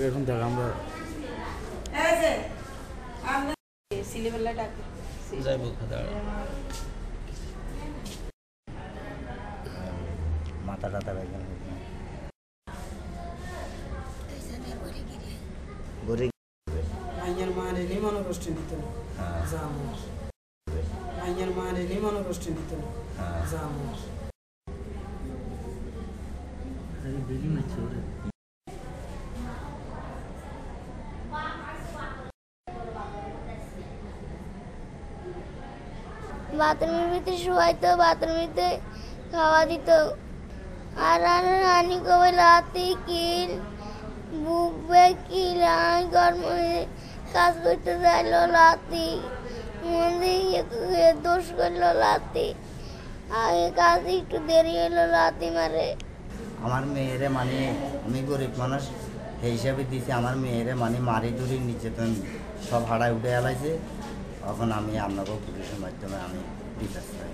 এখন দেখ আমরা মাথা টাথা মাইয়ার মারেনি মনোকষ্ট নিত না জামার মাইয়ার মারেনি মনোকষ্ট নিত না জামার বাথরুমের ভিতরে শোয়াইতো, বাথরুমেতে খাওয়া দিত। আর রানী কবে লাতি কিল বুকবে কিল গরম কাজ করতে যাইলো লাতি মন্দির দোষ করলো লাতি আগে কাজ একটু দেরি হলো লাতি মারে। আমার মেয়েরে মানে আমি গরিব মানুষ সেই হিসাবে দিছি। আমার মেয়েরে মানে মারি ধরি নিচেতন সব হারায় উঠে এলাইছে। এখন আমি আপনাকেও পুলিশের মাধ্যমে আমি বিচার চাই।